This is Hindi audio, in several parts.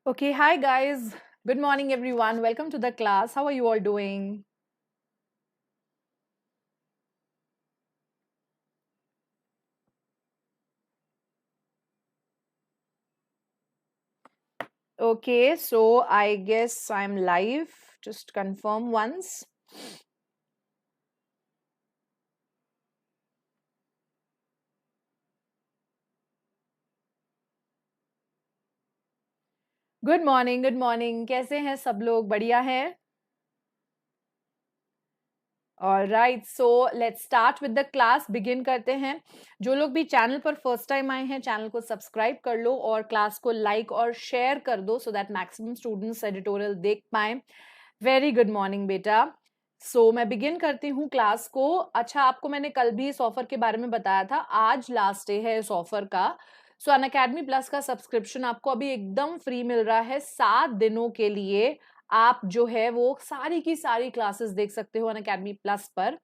Okay, hi guys. Good morning, everyone. Welcome to the class. How are you all doing? Okay, so I guess I'm live. Just confirm once. Good morning, good morning. कैसे हैं सब लोग? बढ़िया हैं? Alright, so let's start with the class. Begin करते हैं। जो लोग भी चैनल पर फर्स्ट टाइम आए हैं, चैनल को सब्सक्राइब कर लो और क्लास को लाइक और शेयर कर दो so that maximum students editorial देख पाएं। वेरी गुड मॉर्निंग बेटा। मैं बिगिन करती हूँ क्लास को। अच्छा, आपको मैंने कल भी इस ऑफर के बारे में बताया था। आज लास्ट डे है इस ऑफर का। अनअकैडमी प्लस का सब्सक्रिप्शन आपको अभी एकदम फ्री मिल रहा है 7 दिनों के लिए। आप जो है वो सारी की सारी क्लासेस देख सकते हो अनअकैडमी प्लस पर।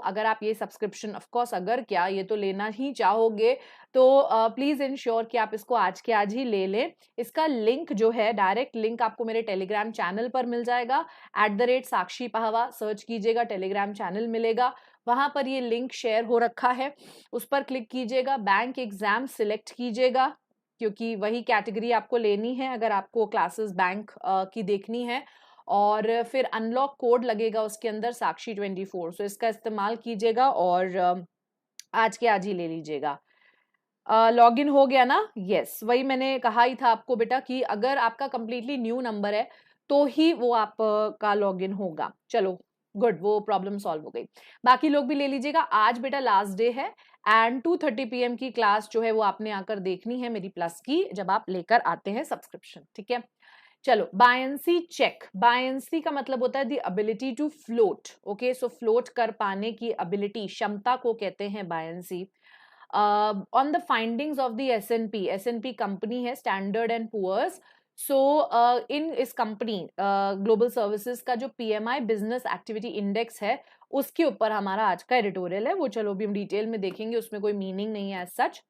अगर आप ये सब्सक्रिप्शन, ऑफ कोर्स अगर क्या ये तो लेना ही चाहोगे, तो प्लीज इंश्योर कि आप इसको आज के आज ही ले लें। इसका लिंक जो है, डायरेक्ट लिंक आपको मेरे टेलीग्राम चैनल पर मिल जाएगा। @साक्षी पहावा सर्च कीजिएगा, टेलीग्राम चैनल मिलेगा। वहां पर ये लिंक शेयर हो रखा है, उस पर क्लिक कीजिएगा, बैंक एग्जाम सिलेक्ट कीजिएगा, क्योंकि वही कैटेगरी आपको लेनी है अगर आपको क्लासेस बैंक की देखनी है। और फिर अनलॉक कोड लगेगा उसके अंदर, साक्षी 24। इसका इस्तेमाल कीजिएगा और आज के आज ही ले लीजिएगा। लॉगिन हो गया ना? यस, वही मैंने कहा ही था आपको बेटा कि अगर आपका कंप्लीटली न्यू नंबर है तो ही वो आपका लॉगिन होगा। चलो गुड, वो प्रॉब्लम सॉल्व हो गई। बाकी लोग भी ले लीजिएगा। आज बेटा लास्ट डे है एंड 2:30 PM की क्लास जो है वो आपने आकर देखनी है मेरी प्लस की, जब आप लेकर आते हैं सब्सक्रिप्शन। ठीक है, चलो। Buoyancy check. बायंसी का मतलब होता है the ability to float. Okay, float कर पाने की एबिलिटी, क्षमता को कहते हैं buoyancy. On the findings of the SNP. SNP company है, स्टैंडर्ड एंड पुअर्स। इन इस कंपनी ग्लोबल सर्विसेज का जो पीएमआई बिजनेस एक्टिविटी इंडेक्स है, उसके ऊपर हमारा आज का एडिटोरियल है। वो चलो अभी हम डिटेल में देखेंगे, उसमें कोई मीनिंग नहीं है एज सच।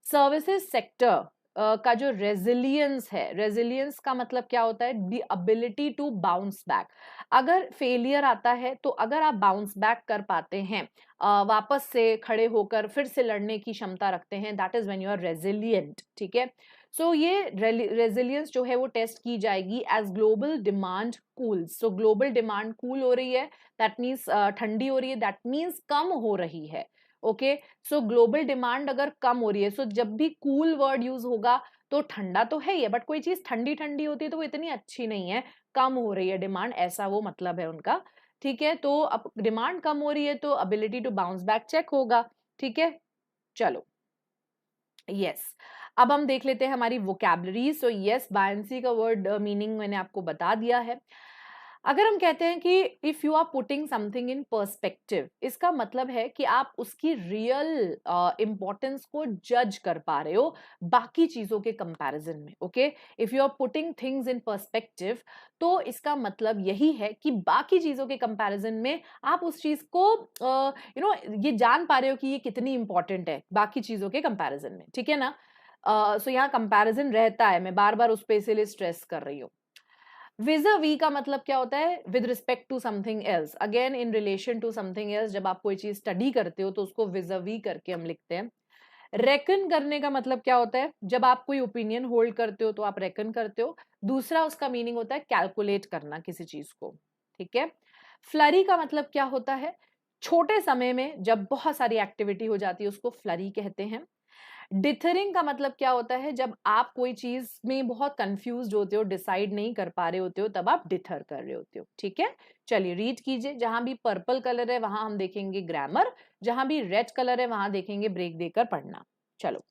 सर्विसेज सेक्टर का जो रेजिलियंस है, रेजिलियंस का मतलब क्या होता है? The ability to bounce back. अगर फेलियर आता है तो अगर आप बाउंस बैक कर पाते हैं, वापस से खड़े होकर फिर से लड़ने की क्षमता रखते हैं, that is when you are resilient. ठीक है, ये रेजिलियंस जो है वो टेस्ट की जाएगी as global demand cools. Global demand cool हो रही है, दैट मीन्स ठंडी हो रही है, दैट मीन्स कम हो रही है। ओके, ग्लोबल डिमांड अगर कम हो रही है, जब भी कूल वर्ड यूज होगा तो ठंडा तो है ही है, बट कोई चीज ठंडी ठंडी होती है तो वो इतनी अच्छी नहीं है। कम हो रही है डिमांड, ऐसा वो मतलब है उनका। ठीक है, तो अब डिमांड कम हो रही है तो ability to bounce back check होगा। ठीक है, चलो। यस, अब हम देख लेते हैं हमारी वोकैबलरी। यस, बायंसी का वर्ड मीनिंग मैंने आपको बता दिया है। अगर हम कहते हैं कि if you are putting something in perspective, इसका मतलब है कि आप उसकी रियल इंपॉर्टेंस को जज कर पा रहे हो बाकी चीजों के कंपैरिजन में। Okay, if you are putting things in perspective, तो इसका मतलब यही है कि बाकी चीजों के कंपैरिजन में आप उस चीज को ये जान पा रहे हो कि ये कितनी इंपॉर्टेंट है बाकी चीजों के कंपैरिजन में। ठीक है ना? यहाँ कंपैरिजन रहता है, मैं बार बार उस पे इसीलिए स्ट्रेस कर रही हूँ। विज़ावी का मतलब क्या होता है? With respect to something else, again in relation to something else. जब आप कोई चीज स्टडी करते हो तो उसको विज़ावी करके हम लिखते हैं। रेकन करने का मतलब क्या होता है? जब आप कोई ओपिनियन होल्ड करते हो तो आप रेकन करते हो। दूसरा उसका मीनिंग होता है कैलकुलेट करना किसी चीज को। ठीक है, फ्लरी का मतलब क्या होता है? छोटे समय में जब बहुत सारी एक्टिविटी हो जाती है उसको फ्लरी कहते हैं। डिथरिंग का मतलब क्या होता है? जब आप कोई चीज में बहुत कंफ्यूज होते हो, डिसाइड नहीं कर पा रहे होते हो, तब आप डिथर कर रहे होते हो। ठीक है, चलिए रीड कीजिए। जहां भी पर्पल कलर है वहां हम देखेंगे ग्रामर, जहां भी रेड कलर है वहां देखेंगे ब्रेक देकर पढ़ना। चलो।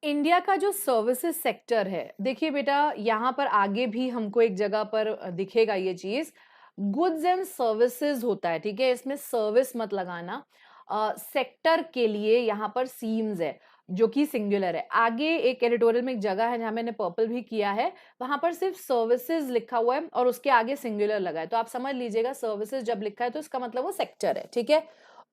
इंडिया का जो सर्विसेज सेक्टर है, देखिए बेटा, यहाँ पर आगे भी हमको एक जगह पर दिखेगा ये चीज। गुड्स एंड सर्विसेज होता है, ठीक है, इसमें सर्विस मत लगाना। सेक्टर के लिए यहाँ पर सीम्स है जो कि सिंगुलर है। आगे एक एडिटोरियल में एक जगह है जहां मैंने पर्पल भी किया है, वहां पर सिर्फ सर्विसेज लिखा हुआ है और उसके आगे सिंगुलर लगा है, तो आप समझ लीजिएगा सर्विसेज जब लिखा है तो इसका मतलब वो सेक्टर है, ठीक है।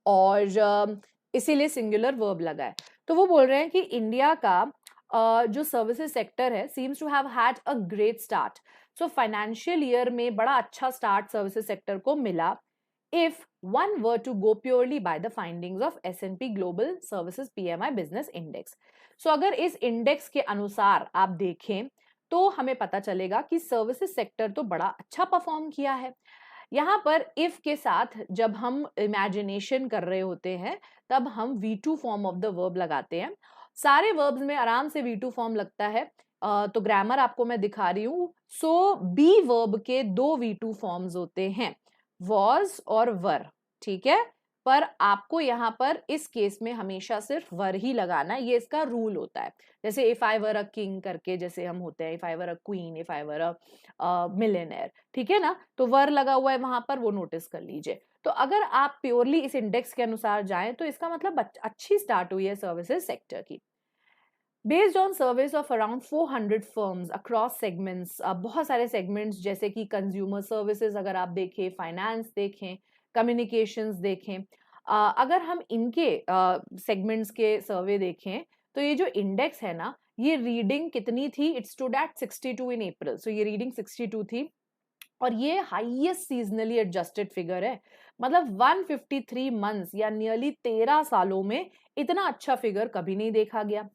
और इसीलिए सिंगुलर वर्ब लगा है। तो वो बोल रहे हैं कि इंडिया का जो सर्विसेज सेक्टर है seems to have had a great start. So financial year में बड़ा अच्छा स्टार्ट सर्विसेज सेक्टर को मिला, if one were to go purely by the findings of S&P Global Services PMI Business Index। So अगर इस इंडेक्स के अनुसार आप देखें तो हमें पता चलेगा कि सर्विसेज सेक्टर तो बड़ा अच्छा परफॉर्म किया है। यहाँ पर इफ के साथ जब हम इमेजिनेशन कर रहे होते हैं तब हम V2 form of the verb लगाते हैं। सारे वर्ब्स में आराम से V2 फॉर्म लगता है। तो ग्रामर आपको मैं दिखा रही हूँ। सो बी वर्ब के दो V2 फॉर्म्स होते हैं, वॉज और वर, ठीक है। पर आपको यहाँ पर इस केस में हमेशा सिर्फ वर ही लगाना है, ये इसका रूल होता है। जैसे if I were a king करके जैसे हम होते हैं, if I were a queen, if I were a millionaire, ठीक है ना, तो वर लगा हुआ है वहां पर, वो नोटिस कर लीजिए। तो अगर आप प्योरली इस इंडेक्स के अनुसार जाएं तो इसका मतलब अच्छी स्टार्ट हुई है सर्विसेज सेक्टर की। Based on service of around 400 firms across segments, बहुत सारे सेगमेंट्स जैसे कि कंज्यूमर सर्विसेज अगर आप देखें, फाइनेंस देखें, कम्युनिकेशंस देखें, अगर हम इनके सेगमेंट्स के सर्वे देखें तो ये जो इंडेक्स है ना, ये रीडिंग कितनी थी, इट स्टूड एट 62 इन अप्रैल। सो ये रीडिंग 62 थी और ये हाईएस्ट सीजनली एडजस्टेड फिगर है। मतलब 153 मंथ्स या नियरली 13 सालों में इतना अच्छा फिगर कभी नहीं देखा गया।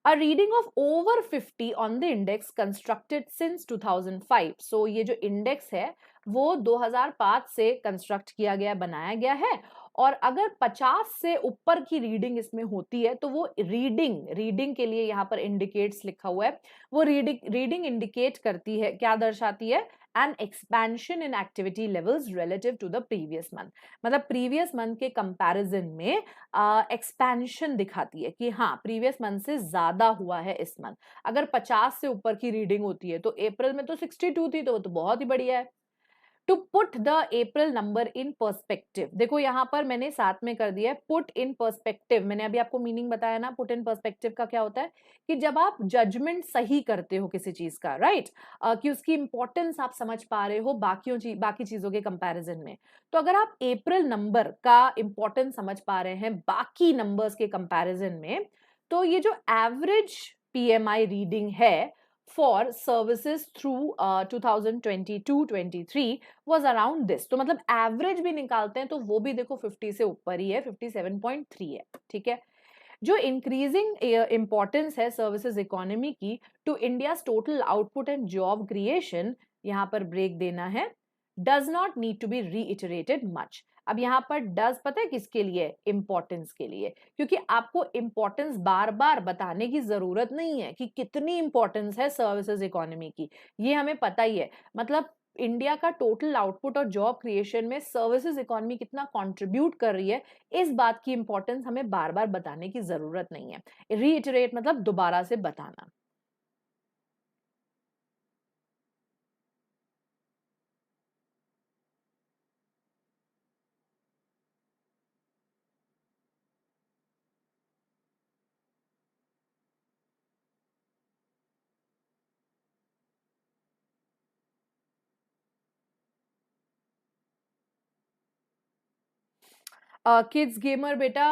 A reading of over 50 on the index constructed since 2005। So ये जो इंडेक्स है वो 2005 से कंस्ट्रक्ट किया गया, बनाया गया है। और अगर 50 से ऊपर की रीडिंग इसमें होती है तो वो रीडिंग के लिए यहाँ पर इंडिकेट्स लिखा हुआ है। वो रीडिंग इंडिकेट करती है, क्या दर्शाती है, an expansion in activity levels relative to the previous month. मतलब प्रीवियस मंथ के कंपैरिजन में एक्सपेंशन दिखाती है कि हाँ प्रीवियस मंथ से ज्यादा हुआ है इस मंथ। अगर 50 से ऊपर की रीडिंग होती है तो अप्रैल में तो 62 थी, तो वो तो बहुत ही बढ़िया है। To put the April number in perspective, देखो यहाँ पर मैंने साथ में कर दिया है पुट इन पर्सपेक्टिव। मैंने अभी आपको मीनिंग बताया ना पुट इन पर्सपेक्टिव का क्या होता है, कि जब आप जजमेंट सही करते हो किसी चीज का, राइट, कि उसकी इंपॉर्टेंस आप समझ पा रहे हो बाकी चीजों के कंपैरिजन में। तो अगर आप अप्रैल नंबर का इंपॉर्टेंस समझ पा रहे हैं बाकी नंबर्स के कंपैरिजन में, तो ये जो एवरेज पीएमआई रीडिंग है for services through 2022-23 was around this। तो मतलब एवरेज भी निकालते हैं तो वो भी देखो 50 से ऊपर ही है, 57.3 है, ठीक है। जो इंक्रीजिंग इंपॉर्टेंस है सर्विसेज इकोनॉमी की to India total output and job creation, यहाँ पर ब्रेक देना है, does not need to be reiterated much. अब यहाँ पर डज पता है किसके लिए, इंपॉर्टेंस के लिए, क्योंकि आपको इंपॉर्टेंस बार बार बताने की जरूरत नहीं है कि कितनी इंपॉर्टेंस है सर्विसेज इकोनॉमी की, ये हमें पता ही है। मतलब इंडिया का टोटल आउटपुट और जॉब क्रिएशन में सर्विसेज इकोनॉमी कितना कंट्रीब्यूट कर रही है, इस बात की इंपॉर्टेंस हमें बार बार बताने की जरूरत नहीं है। रीइटरेट मतलब दोबारा से बताना। किड्स गेमर बेटा,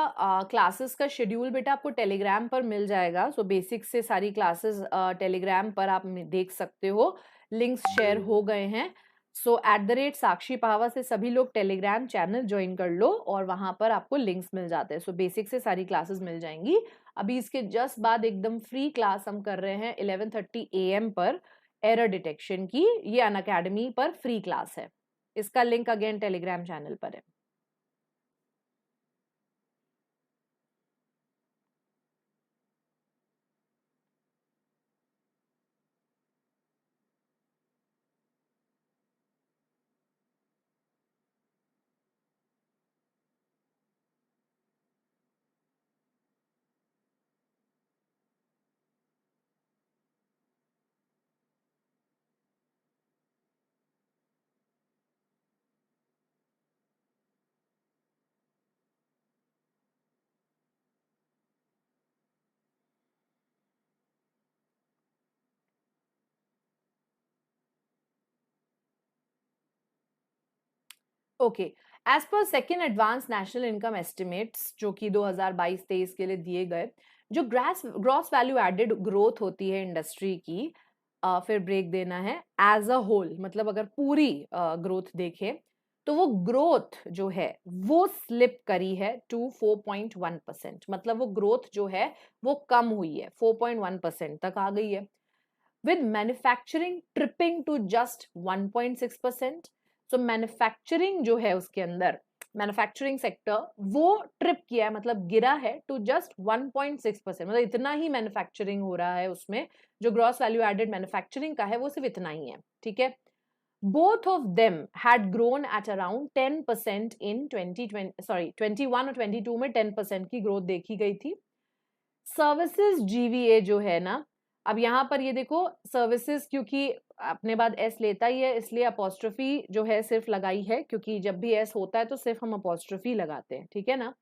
क्लासेस का शेड्यूल बेटा आपको टेलीग्राम पर मिल जाएगा। सो बेसिक से सारी क्लासेस टेलीग्राम पर आप देख सकते हो, लिंक्स शेयर हो गए हैं। सो @साक्षी पावा से सभी लोग टेलीग्राम चैनल ज्वाइन कर लो और वहां पर आपको लिंक्स मिल जाते हैं। सो बेसिक से सारी क्लासेस मिल जाएंगी। अभी इसके जस्ट बाद एकदम फ्री क्लास हम कर रहे हैं 11:30 AM पर, एरर डिटेक्शन की। ये अनअकैडमी पर फ्री क्लास है, इसका लिंक अगेन टेलीग्राम चैनल पर है। Okay, as per second advance national income estimates जो कि 2022-23 के लिए दिए गए, जो ग्रॉस वैल्यू एडेड ग्रोथ होती है इंडस्ट्री की, फिर ब्रेक देना है एज अ होल, मतलब अगर पूरी ग्रोथ देखें तो वो ग्रोथ जो है वो स्लिप करी है टू 4.1%, मतलब वो ग्रोथ जो है वो कम हुई है, 4.1% तक आ गई है, with manufacturing tripping to just 1.6%. So manufacturing जो है उसके अंदर, मैन्युफैक्चरिंग सेक्टर वो ट्रिप किया है, मतलब गिरा है टू जस्ट 1.6%, मतलब इतना ही मैन्युफैक्चरिंग हो रहा है उसमें, जो ग्रॉस वैल्यू एडेड मैन्युफैक्चरिंग का है वो सिर्फ इतना ही है, ठीक है। both of them had grown at around 10% in 21 और 22 में 10% की ग्रोथ देखी गई थी। सर्विसेज जीवीए जो है ना, अब यहाँ पर ये देखो सर्विसेज, क्योंकि अपने बाद एस लेता ही है इसलिए अपोस्ट्रोफी जो है सिर्फ लगाई है, क्योंकि जब भी एस होता है तो सिर्फ हम अपोस्ट्रोफी लगाते हैं, ठीक है ना।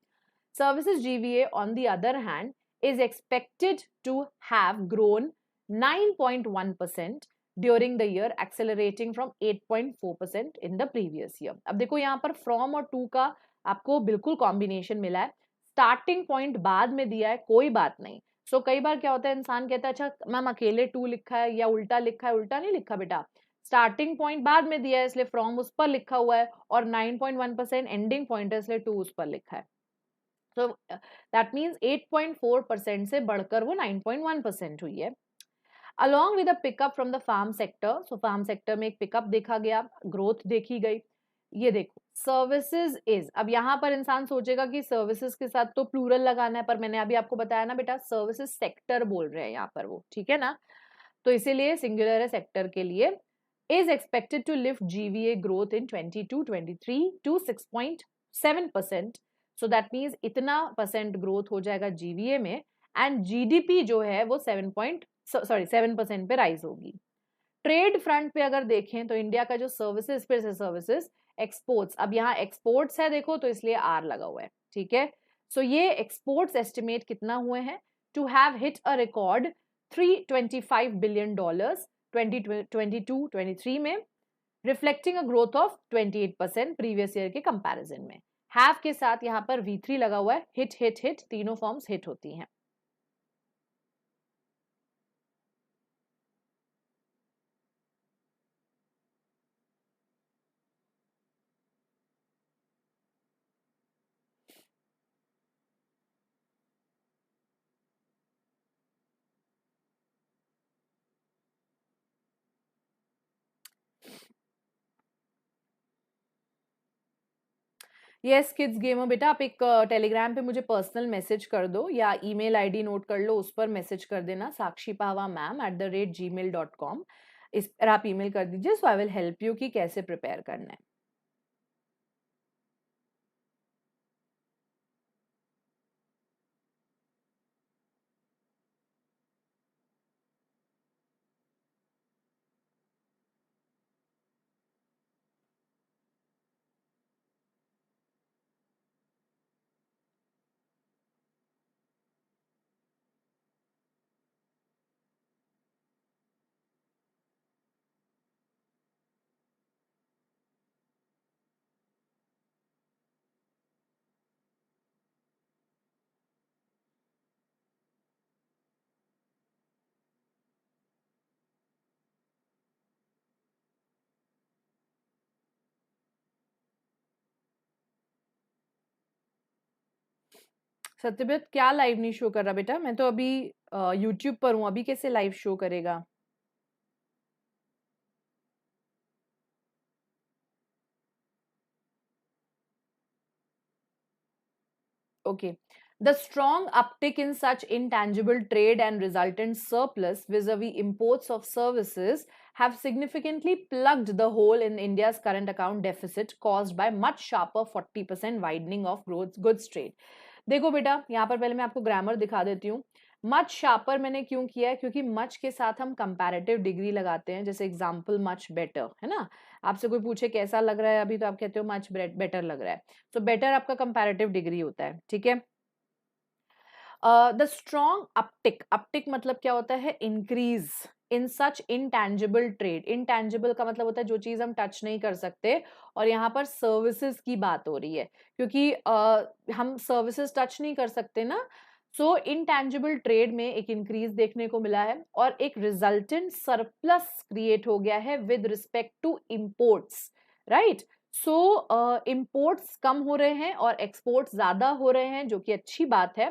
Services GVA on the other hand is expected to have grown 9.1% during the year, accelerating from 8.4% in the previous year. अब देखो यहाँ पर from और to का आपको बिल्कुल कॉम्बिनेशन मिला है, स्टार्टिंग पॉइंट बाद में दिया है, कोई बात नहीं। सो कई बार क्या होता है, इंसान कहता है अच्छा मैम अकेले टू लिखा है या उल्टा लिखा है, उल्टा नहीं लिखा बेटा, स्टार्टिंग पॉइंट बाद में दिया है इसलिए फ्रॉम उस पर लिखा हुआ है, और 9.1% एंडिंग पॉइंट है इसलिए टू उस पर लिखा है। सो दैट मीन्स 8.4% से बढ़कर वो 9.1% हुई है। Along with a pickup from the farm sector, so farm sector में एक पिकअप देखा गया, ग्रोथ देखी गई। ये देखो सर्विसेज इज, अब यहाँ पर इंसान सोचेगा कि सर्विसेज के साथ तो प्लूरल लगाना है, पर मैंने अभी आपको बताया ना बेटा सर्विसेज सेक्टर बोल रहे हैं यहाँ पर वो, ठीक है ना, तो इसीलिए सिंगुलर है सेक्टर के लिए। Is expected to lift GVA growth in 22-23 to 6.7%, so that means इतना परसेंट ग्रोथ हो जाएगा जीवीए में, एंड जीडीपी जो है वो 7% पे राइज होगी। ट्रेड फ्रंट पे अगर देखें तो इंडिया का जो सर्विसेज, फिर से सर्विसेज, एक्सपोर्ट्स, अब यहाँ एक्सपोर्ट्स है देखो तो इसलिए आर लगा हुआ है, ठीक है। सो ये एक्सपोर्ट्स एस्टिमेट कितना हुए हैं, to have hit a record $325 billion 2022-23 में, reflecting a growth of 28% previous year के कंपैरिजन में। हैव के साथ यहाँ पर V3 लगा हुआ है, हिट हिट हिट तीनों फॉर्म्स हिट होती हैं। यस किड्स गेमर बेटा, आप एक टेलीग्राम पे मुझे पर्सनल मैसेज कर दो या ईमेल आईडी नोट कर लो, उस पर मैसेज कर देना sakshipawamam@gmail.com, इस पर आप ईमेल कर दीजिए, सो आई विल हेल्प यू कि कैसे प्रिपेयर करना है। सत्यव्रत क्या लाइव नहीं शो कर रहा बेटा, मैं तो अभी यूट्यूब पर हूँ, अभी कैसे लाइव शो करेगा। Okay. The strong uptick in such intangible trade and resultant surplus vis-a-vis imports of services have significantly plugged the hole in India's current account deficit caused by much sharper 40% widening of goods trade. देखो बेटा, यहाँ पर पहले मैं आपको ग्रामर दिखा देती हूँ। मच शार्पर मैंने क्यों किया है, क्योंकि मच के साथ हम कंपैरेटिव डिग्री लगाते हैं, जैसे एग्जाम्पल मच बेटर, है ना। आपसे कोई पूछे कैसा लग रहा है अभी, तो आप कहते हो मच बेटर लग रहा है, तो बेटर आपका कंपैरेटिव डिग्री होता है, ठीक है। द स्ट्रॉन्ग अपटिक, अपटिक मतलब क्या होता है, इंक्रीज, इन सच इंटैंजिबल ट्रेड। इंटैंजिबल का मतलब होता है जो चीज हम टच नहीं कर सकते, और यहाँ पर सर्विसेज की बात हो रही है, क्योंकि हम सर्विसेज टच नहीं कर सकते ना। सो इंटैंजिबल ट्रेड में एक इंक्रीज देखने को मिला है, और एक रिजल्टेंट सरप्लस क्रिएट हो गया है with respect to imports, right. So imports कम हो रहे हैं और एक्सपोर्ट्स ज्यादा हो रहे हैं, जो कि अच्छी बात है।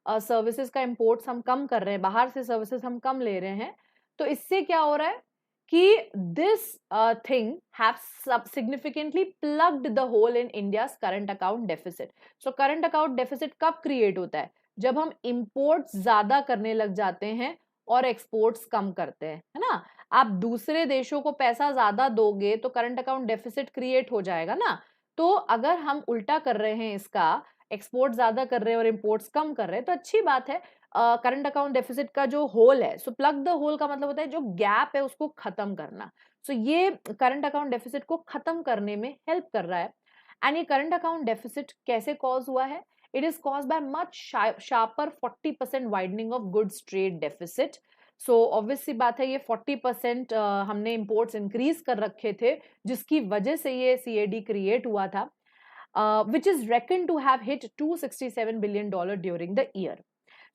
सर्विसेज का इंपोर्ट्स हम कम कर रहे हैं, बाहर से सर्विसेज हम कम ले रहे हैं, तो इससे क्या हो रहा है कि this thing have significantly plugged the hole in India's current account deficit. So current account deficit कब क्रिएट होता है? जब हम इंपोर्ट्स ज्यादा करने लग जाते हैं और एक्सपोर्ट्स कम करते हैं, है ना। आप दूसरे देशों को पैसा ज्यादा दोगे तो करंट अकाउंट डेफिसिट क्रिएट हो जाएगा ना। तो अगर हम उल्टा कर रहे हैं, इसका एक्सपोर्ट ज्यादा कर रहे हैं और इंपोर्ट्स कम कर रहे हैं, तो अच्छी बात है। करंट अकाउंट डेफिसिट का जो होल है, सो प्लग द होल का मतलब होता है जो गैप है उसको खत्म करना। सो ये करंट अकाउंट डेफिसिट को खत्म करने में हेल्प कर रहा है। एंड ये करंट अकाउंट डेफिसिट कैसे कॉज हुआ है? It is cause by much sharper 40% widening of goods trade deficit. So obvious सी बात है, ये 40% हमने इंपोर्ट्स इंक्रीज कर रखे थे, जिसकी वजह से ये सीएडी क्रिएट हुआ था, which is reckoned to have hit $267 billion during the year.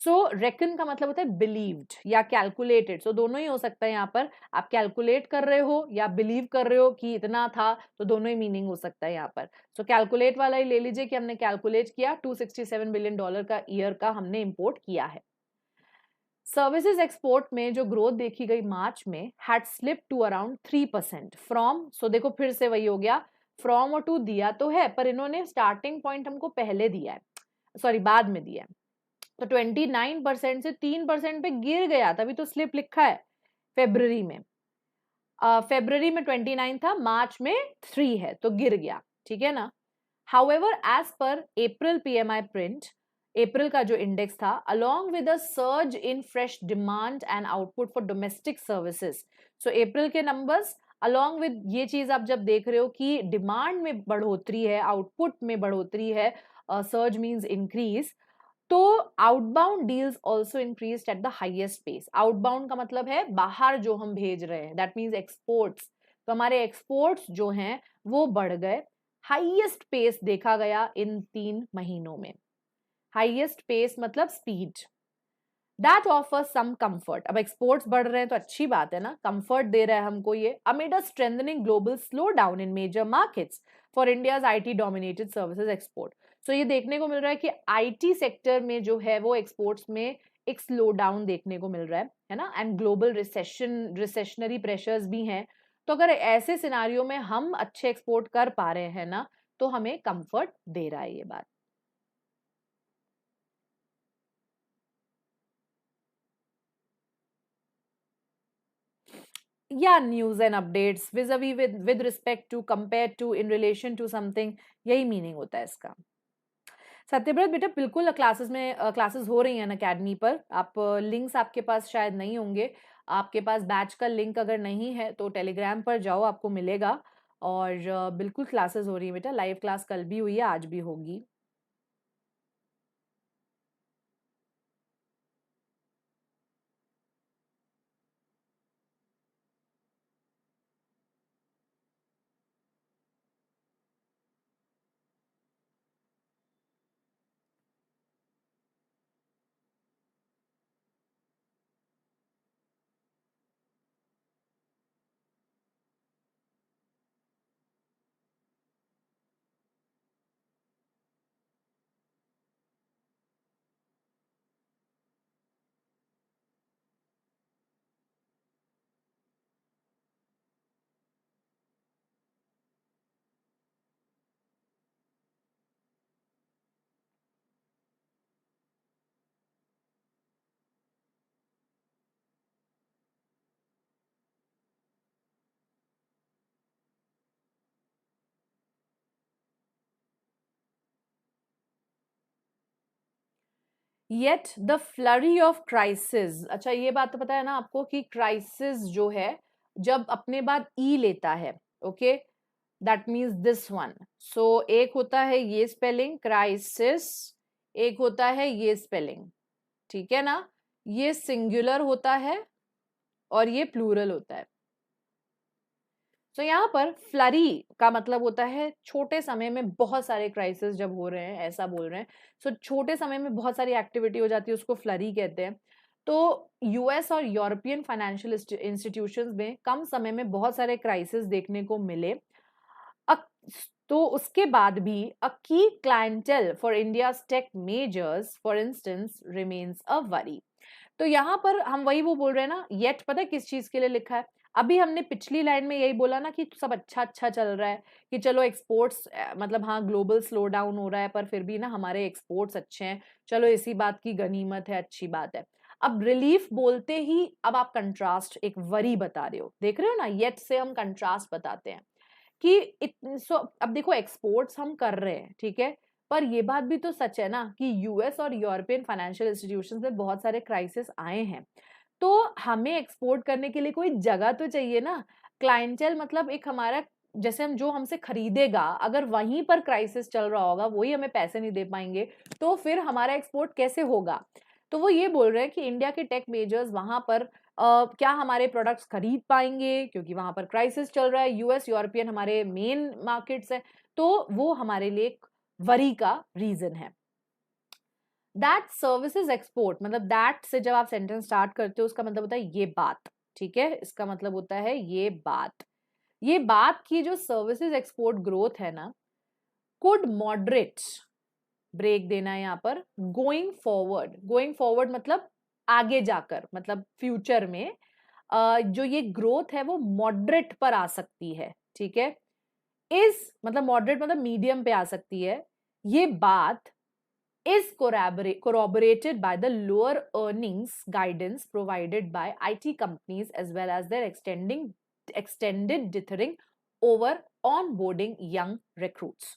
So reckon का मतलब होता है believed या calculated, सो दोनों ही हो सकता है। यहाँ पर आप कैलकुलेट कर रहे हो या बिलीव कर रहे हो कि इतना था, तो दोनों ही मीनिंग हो सकता है यहाँ पर। सो कैलकुलेट वाला ही ले लीजिए कि हमने कैलकुलेट किया, $267 बिलियन का ईयर का हमने इंपोर्ट किया है। सर्विसेज एक्सपोर्ट में जो ग्रोथ देखी गई मार्च में had slip to around 3% from, so देखो फिर से वही हो गया, फ्रॉम और टू दिया तो है, पर इन्होंने स्टार्टिंग पॉइंट हमको पहले दिया है, सॉरी बाद में दिया है। तो 29% से 3% पे गिर गया, तभी तो स्लिप लिखा है फेब्रुअरी में। फेब्रुअरी में 29 था, मार्च में 3 है, तो गिर गया, ठीक है ना। हाउएवर एज पर अप्रैल पीएमआई प्रिंट, अप्रैल का जो इंडेक्स था, along with a surge in fresh demand and output for domestic services. So अप्रैल के नंबर्स अलोंग विद ये चीज आप जब देख रहे हो कि डिमांड में बढ़ोतरी है, आउटपुट में बढ़ोतरी है, सर्ज मींस इंक्रीज, तो outbound deals also increase at the highest pace. Outbound का मतलब है बाहर जो हम भेज रहे हैं, दैट मीन्स एक्सपोर्ट्स। तो हमारे एक्सपोर्ट्स जो हैं वो बढ़ गए, हाईएस्ट पेस देखा गया इन 3 महीनों में। हाईएस्ट पेस मतलब speed, that offers some comfort. अब एक्सपोर्ट्स बढ़ रहे हैं तो अच्छी बात है ना, कंफर्ट दे रहा है हमको ये, amid a strengthening global slowdown in major markets for India's IT dominated services export. So ये देखने को मिल रहा है कि आईटी सेक्टर में जो है वो एक्सपोर्ट्स में एक स्लो डाउन देखने को मिल रहा है ना। एंड ग्लोबल रिसेशनरी प्रेशर्स भी हैं, तो अगर ऐसे सिनारियो में हम अच्छे एक्सपोर्ट कर पा रहे हैं ना, तो हमें कंफर्ट दे रहा है ये बात। या news and updates vis a vis with respect to, compare to, in relation to something, यही मीनिंग होता है इसका। सत्यव्रत बेटा बिल्कुल क्लासेस में क्लासेस हो रही हैं अकेडमी पर। आप लिंक्स आपके पास शायद नहीं होंगे, आपके पास बैच का लिंक अगर नहीं है तो टेलीग्राम पर जाओ, आपको मिलेगा। और बिल्कुल क्लासेस हो रही है बेटा, लाइव क्लास कल भी हुई है, आज भी होगी। Yet the flurry of crisis, अच्छा ये बात तो पता है ना आपको कि क्राइसिस जो है जब अपने बाद ई लेता है, okay, that means this one. So एक होता है ये स्पेलिंग क्राइसिस, एक होता है ये स्पेलिंग, ठीक है ना। ये सिंगुलर होता है और ये प्लूरल होता है। तो यहाँ पर फ्लरी का मतलब होता है छोटे समय में बहुत सारे क्राइसिस जब हो रहे हैं, ऐसा बोल रहे हैं। सो छोटे समय में बहुत सारी एक्टिविटी हो जाती है, उसको फ्लरी कहते हैं। तो यूएस और यूरोपियन फाइनेंशियल इंस्टीट्यूशंस में कम समय में बहुत सारे क्राइसिस देखने को मिले। अ- तो उसके बाद भी a key clientele for India's tech majors for instance remains a worry. तो यहाँ पर हम वही वो बोल रहे हैं ना, येट पता है किस चीज के लिए लिखा है? अभी हमने पिछली लाइन में यही बोला ना कि सब अच्छा अच्छा चल रहा है, कि चलो एक्सपोर्ट्स मतलब हाँ ग्लोबल स्लो डाउन हो रहा है पर फिर भी ना हमारे एक्सपोर्ट्स अच्छे हैं, चलो इसी बात की गनीमत है, अच्छी बात है। अब रिलीफ बोलते ही अब आप कंट्रास्ट एक वरी बता रहे हो, देख रहे हो ना, येट से हम कंट्रास्ट बताते हैं कि अब देखो एक्सपोर्ट्स हम कर रहे हैं, ठीक है, पर ये बात भी तो सच है ना कि यूएस और यूरोपियन फाइनेंशियल इंस्टीट्यूशंस में बहुत सारे क्राइसिस आए हैं। तो हमें एक्सपोर्ट करने के लिए कोई जगह तो चाहिए ना। क्लाइंटेल मतलब एक हमारा, जैसे हम जो हमसे खरीदेगा, अगर वहीं पर क्राइसिस चल रहा होगा, वही हमें पैसे नहीं दे पाएंगे, तो फिर हमारा एक्सपोर्ट कैसे होगा? तो वो ये बोल रहे हैं कि इंडिया के टेक मेजर्स वहां पर क्या हमारे प्रोडक्ट्स खरीद पाएंगे, क्योंकि वहां पर क्राइसिस चल रहा है। यूएस यूरोपियन हमारे मेन मार्केट्स हैं, तो वो हमारे लिए वरी का रीजन है। दैट सर्विसेज एक्सपोर्ट, मतलब दैट से जब आप सेंटेंस स्टार्ट करते हो उसका मतलब होता है ये बात, ठीक है, इसका मतलब होता है ये बात। ये बात की जो सर्विसेज एक्सपोर्ट ग्रोथ है ना, कुड मॉडरेट, ब्रेक देना है यहाँ पर, गोइंग फॉरवर्ड। गोइंग फॉरवर्ड मतलब आगे जाकर, मतलब फ्यूचर में जो ये ग्रोथ है वो मॉडरेट पर आ सकती है, ठीक है। इस मतलब मॉडरेट मतलब मीडियम पे आ सकती है। ये बात is corroborated by the lower earnings guidance provided by IT companies as well as their extended dithering over onboarding young recruits।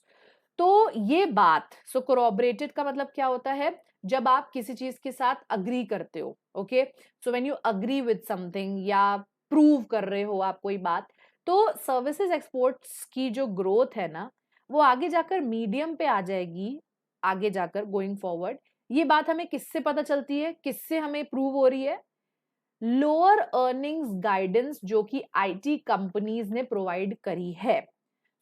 तो ये बात, सो corroborated का मतलब क्या होता है? जब आप किसी चीज के साथ अग्री करते हो, okay, so when you agree with something या प्रूव कर रहे हो आप कोई बात, तो सर्विसेज एक्सपोर्ट्स की जो ग्रोथ है ना, वो आगे जाकर मीडियम पे आ जाएगी, आगे जाकर गोइंग फॉरवर्ड। ये बात हमें किससे पता चलती है, किससे हमें प्रूव हो रही है? लोअर अर्निंग्स गाइडेंस जो कि आईटी कंपनीज ने प्रोवाइड करी है।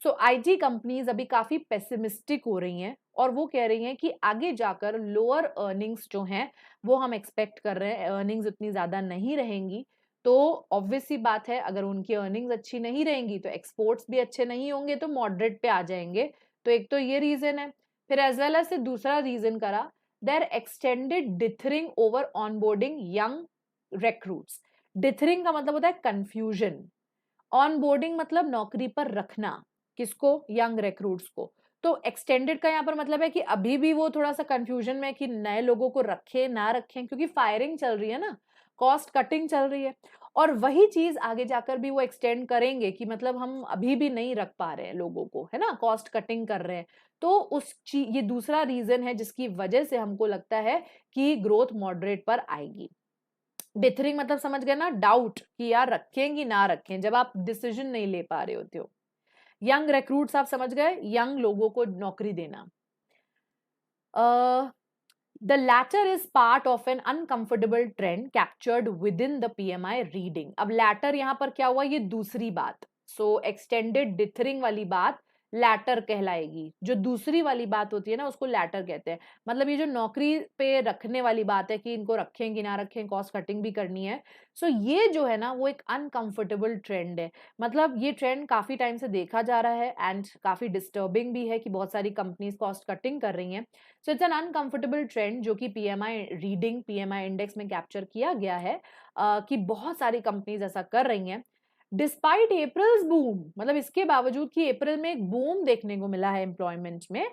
सो आईटी कंपनीज अभी काफी पेसिमिस्टिक हो रही हैं और वो कह रही हैं कि आगे जाकर लोअर अर्निंग्स जो हैं वो हम एक्सपेक्ट कर रहे हैं, अर्निंग्स उतनी ज्यादा नहीं रहेंगी। तो ऑब्वियस सी बात है, अगर उनकी अर्निंग्स अच्छी नहीं रहेंगी तो एक्सपोर्ट्स भी अच्छे नहीं होंगे, तो मॉडरेट पे आ जाएंगे। तो एक तो ये रीजन है। फिर एज वेल एज दूसरा रीजन करा, there extended dithering over onboarding young recruits. Dithering का मतलब होता है कंफ्यूजन, ऑनबोर्डिंग मतलब नौकरी पर रखना, किसको? यंग रिक्रूट्स को। तो एक्सटेंडेड का यहाँ पर मतलब है कि अभी भी वो थोड़ा सा कंफ्यूजन में कि नए लोगों को रखें ना रखें, क्योंकि फायरिंग चल रही है ना, कॉस्ट कटिंग चल रही है। और वही चीज आगे जाकर भी वो एक्सटेंड करेंगे कि मतलब हम अभी भी नहीं रख पा रहे हैं लोगों को, है ना, कॉस्ट कटिंग कर रहे हैं। तो ये दूसरा रीजन है जिसकी वजह से हमको लगता है कि ग्रोथ मॉडरेट पर आएगी। डिथरिंग मतलब समझ गए ना, डाउट कि यार रखें कि ना रखें, जब आप डिसीजन नहीं ले पा रहे होते हो। यंग रिक्रूट्स आप समझ गए, यंग लोगों को नौकरी देना। The latter is part of an uncomfortable trend captured within the PMI reading। अब latter यहां पर क्या हुआ, ये दूसरी बात, सो एक्सटेंडेड डिथरिंग वाली बात लैटर कहलाएगी। जो दूसरी वाली बात होती है ना उसको लैटर कहते हैं। मतलब ये जो नौकरी पे रखने वाली बात है कि इनको रखें कि ना रखें, कॉस्ट कटिंग भी करनी है, सो ये जो है ना वो एक अनकंफर्टेबल ट्रेंड है। मतलब ये ट्रेंड काफी टाइम से देखा जा रहा है एंड काफी डिस्टर्बिंग भी है कि बहुत सारी कंपनीज कॉस्ट कटिंग कर रही हैं। So it's an uncomfortable trend जो कि पीएमआई रीडिंग, पीएमआई इंडेक्स में कैप्चर किया गया है कि बहुत सारी कंपनीज ऐसा कर रही हैं। डिस्पाइट अप्रैल्स बूम, मतलब इसके बावजूद कि अप्रैल में एक बूम देखने को मिला है एम्प्लॉयमेंट में,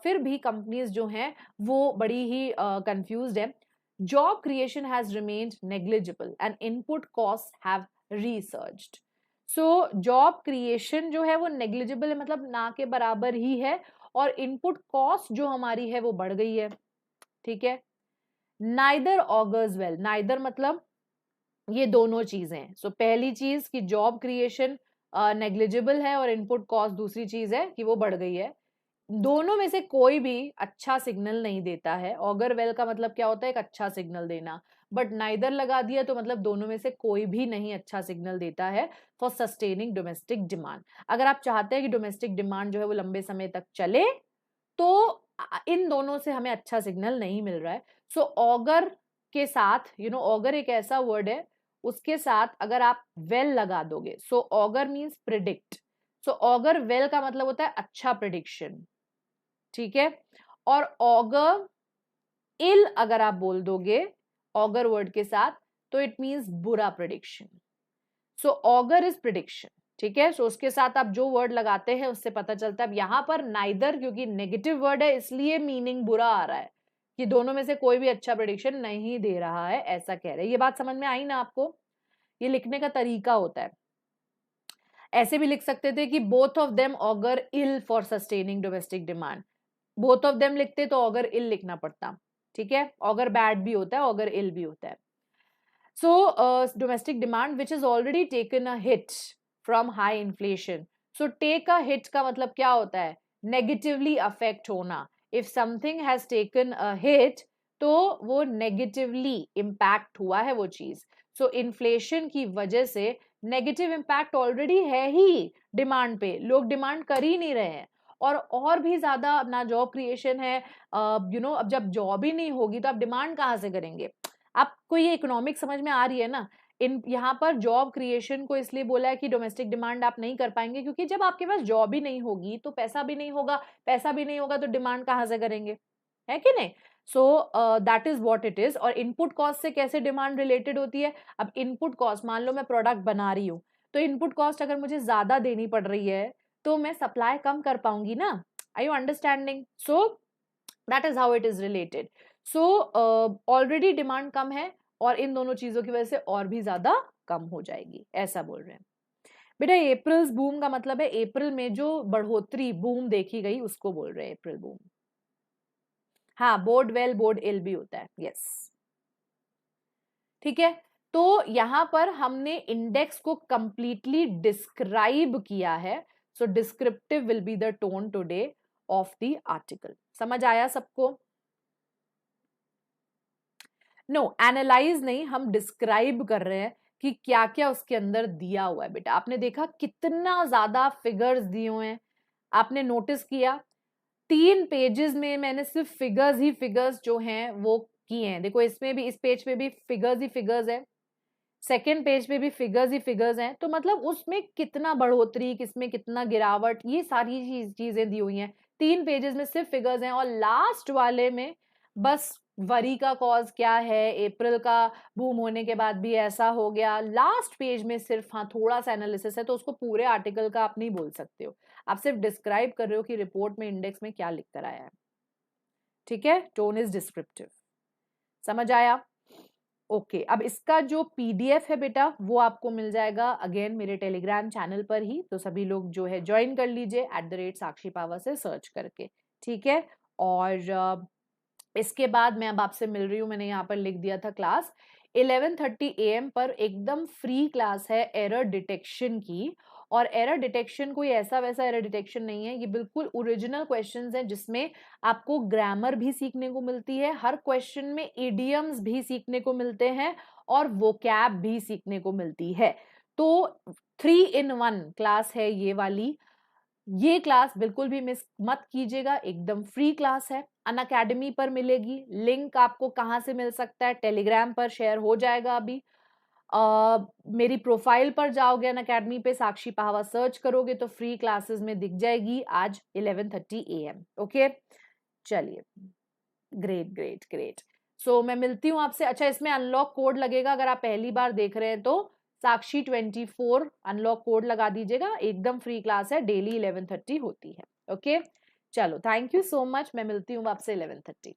फिर भी कंपनीज जो हैं वो बड़ी ही कंफ्यूज्ड है। Job creation has remained negligible and input cost have resurged. So job creation जो है वो नेग्लिजिबल है, मतलब ना के बराबर ही है, और इनपुट कॉस्ट जो हमारी है वो बढ़ गई है, ठीक है। नाइदर ऑगर्स वेल, नाइदर मतलब ये दोनों चीजें। सो पहली चीज कि जॉब क्रिएशन नेग्लिजिबल है और इनपुट कॉस्ट दूसरी चीज है कि वो बढ़ गई है। दोनों में से कोई भी अच्छा सिग्नल नहीं देता है। ऑगर वेल का मतलब क्या होता है? एक अच्छा सिग्नल देना। बट नाइदर लगा दिया तो मतलब दोनों में से कोई भी नहीं अच्छा सिग्नल देता है फॉर सस्टेनिंग डोमेस्टिक डिमांड। अगर आप चाहते हैं कि डोमेस्टिक डिमांड जो है वो लंबे समय तक चले, तो इन दोनों से हमें अच्छा सिग्नल नहीं मिल रहा है। सो ऑगर के साथ, ऑगर एक ऐसा वर्ड है, उसके साथ अगर आप वेल लगा दोगे, सो ऑगर मीन्स प्रिडिक्ट, सो ऑगर वेल का मतलब होता है अच्छा प्रिडिक्शन, ठीक है। और ऑगर इल अगर आप बोल दोगे ऑगर वर्ड के साथ, तो इट मीन्स बुरा prediction. So auger is prediction, ठीक है। सो उसके साथ आप जो वर्ड लगाते हैं उससे पता चलता है। अब यहां पर नाइदर क्योंकि नेगेटिव वर्ड है, इसलिए मीनिंग बुरा आ रहा है कि दोनों में से कोई भी अच्छा प्रिडिक्शन नहीं दे रहा है, ऐसा कह रहे हैं। ये बात समझ में आई ना आपको? ये लिखने का तरीका होता है। ऐसे भी लिख सकते थे कि both of them augur ill for sustaining domestic demand. Both of them लिखते तो ऑगर इल लिखना पड़ता, ठीक है। ऑगर बैड भी होता है, ऑगर इल भी होता है। So, domestic demand which has already taken a hit from high inflation. So, take a hit का मतलब क्या होता है? Negatively affect होना. If something has taken a hit, तो वो negatively impact हुआ है वो चीज। So, inflation की वजह से negative impact already है ही डिमांड पे, लोग डिमांड कर ही नहीं रहे हैं। और भी ज्यादा ना जॉब क्रिएशन है, अब जब जॉब ही नहीं होगी तो आप डिमांड कहाँ से करेंगे? आपको ये इकोनॉमिक समझ में आ रही है ना? यहाँ पर जॉब क्रिएशन को इसलिए बोला है कि डोमेस्टिक डिमांड आप नहीं कर पाएंगे, क्योंकि जब आपके पास जॉब ही नहीं होगी तो पैसा भी नहीं होगा, पैसा भी नहीं होगा तो डिमांड कहाँ से करेंगे, है कि नहीं? सो that is what it is. और इनपुट कॉस्ट से कैसे डिमांड रिलेटेड होती है? अब इनपुट कॉस्ट, मान लो मैं प्रोडक्ट बना रही हूँ, तो इनपुट कॉस्ट अगर मुझे ज्यादा देनी पड़ रही है तो मैं सप्लाई कम कर पाऊंगी ना। Are you understanding? So that is how it is related. So already demand कम है और इन दोनों चीजों की वजह से और भी ज्यादा कम हो जाएगी, ऐसा बोल रहे हैं। बेटा अप्रैल बूम का मतलब है अप्रैल में जो बढ़ोतरी बूम देखी गई उसको बोल रहे हैं अप्रैल बूम। हाँ, बोर्ड वेल बोर्ड इल भी होता है, यस, ठीक है। तो यहां पर हमने इंडेक्स को कंप्लीटली डिस्क्राइब किया है। So descriptive will be the tone today of the article. समझ आया सबको? नो, एनालाइज नहीं, हम डिस्क्राइब कर रहे हैं कि क्या क्या उसके अंदर दिया हुआ है। बेटा आपने देखा कितना ज्यादा फिगर्स दिए हुए हैं, आपने नोटिस किया? 3 पेजेस में मैंने सिर्फ फिगर्स ही फिगर्स जो हैं वो किए हैं। देखो इसमें भी, इस पेज पे भी फिगर्स ही फिगर्स है, सेकेंड पेज पे भी फिगर्स ही फिगर्स हैं। तो मतलब उसमें कितना बढ़ोतरी, किसमें कितना गिरावट, ये सारी चीजें दी हुई हैं। 3 पेजेस में सिर्फ फिगर्स हैं और लास्ट वाले में बस वरी का कॉज क्या है, अप्रैल का बूम होने के बाद भी ऐसा हो गया, लास्ट पेज में सिर्फ हाँ थोड़ा सा एनालिसिस है। तो उसको पूरे आर्टिकल का आप नहीं बोल सकते हो, आप सिर्फ डिस्क्राइब कर रहे हो कि रिपोर्ट में इंडेक्स में क्या लिख कर आया है, ठीक है। टोन इज डिस्क्रिप्टिव, समझ आया? ओके, अब इसका जो पीडीएफ है बेटा वो आपको मिल जाएगा अगेन मेरे टेलीग्राम चैनल पर ही। तो सभी लोग जो है ज्वाइन कर लीजिए @साक्षी पावर से सर्च करके, ठीक है। और इसके बाद मैं अब आपसे मिल रही हूँ, मैंने यहाँ पर लिख दिया था क्लास 11:30 AM पर एकदम फ्री क्लास है एरर डिटेक्शन की। और एरर डिटेक्शन कोई ऐसा वैसा एरर डिटेक्शन नहीं है, ये बिल्कुल ओरिजिनल क्वेश्चंस हैं जिसमें आपको ग्रामर भी सीखने को मिलती है, हर क्वेश्चन में इडियम्स भी सीखने को मिलते हैं और वोकैब भी सीखने को मिलती है। तो 3 in 1 क्लास है ये वाली। ये क्लास बिल्कुल भी मिस मत कीजिएगा, एकदम फ्री क्लास है, अनअकैडमी पर मिलेगी। लिंक आपको कहाँ से मिल सकता है? टेलीग्राम पर शेयर हो जाएगा अभी। मेरी प्रोफाइल पर जाओगे अनअकैडमी पे, साक्षी पाहवा सर्च करोगे तो फ्री क्लासेस में दिख जाएगी आज 11:30 AM। ओके, चलिए, ग्रेट ग्रेट ग्रेट। सो मैं मिलती हूँ आपसे। अच्छा, इसमें अनलॉक कोड लगेगा, अगर आप पहली बार देख रहे हैं तो साक्षी 24 अनलॉक कोड लगा दीजिएगा, एकदम फ्री क्लास है, डेली 11:30 होती है। ओके, चलो, थैंक यू सो मच, मैं मिलती हूँ आपसे 11:30।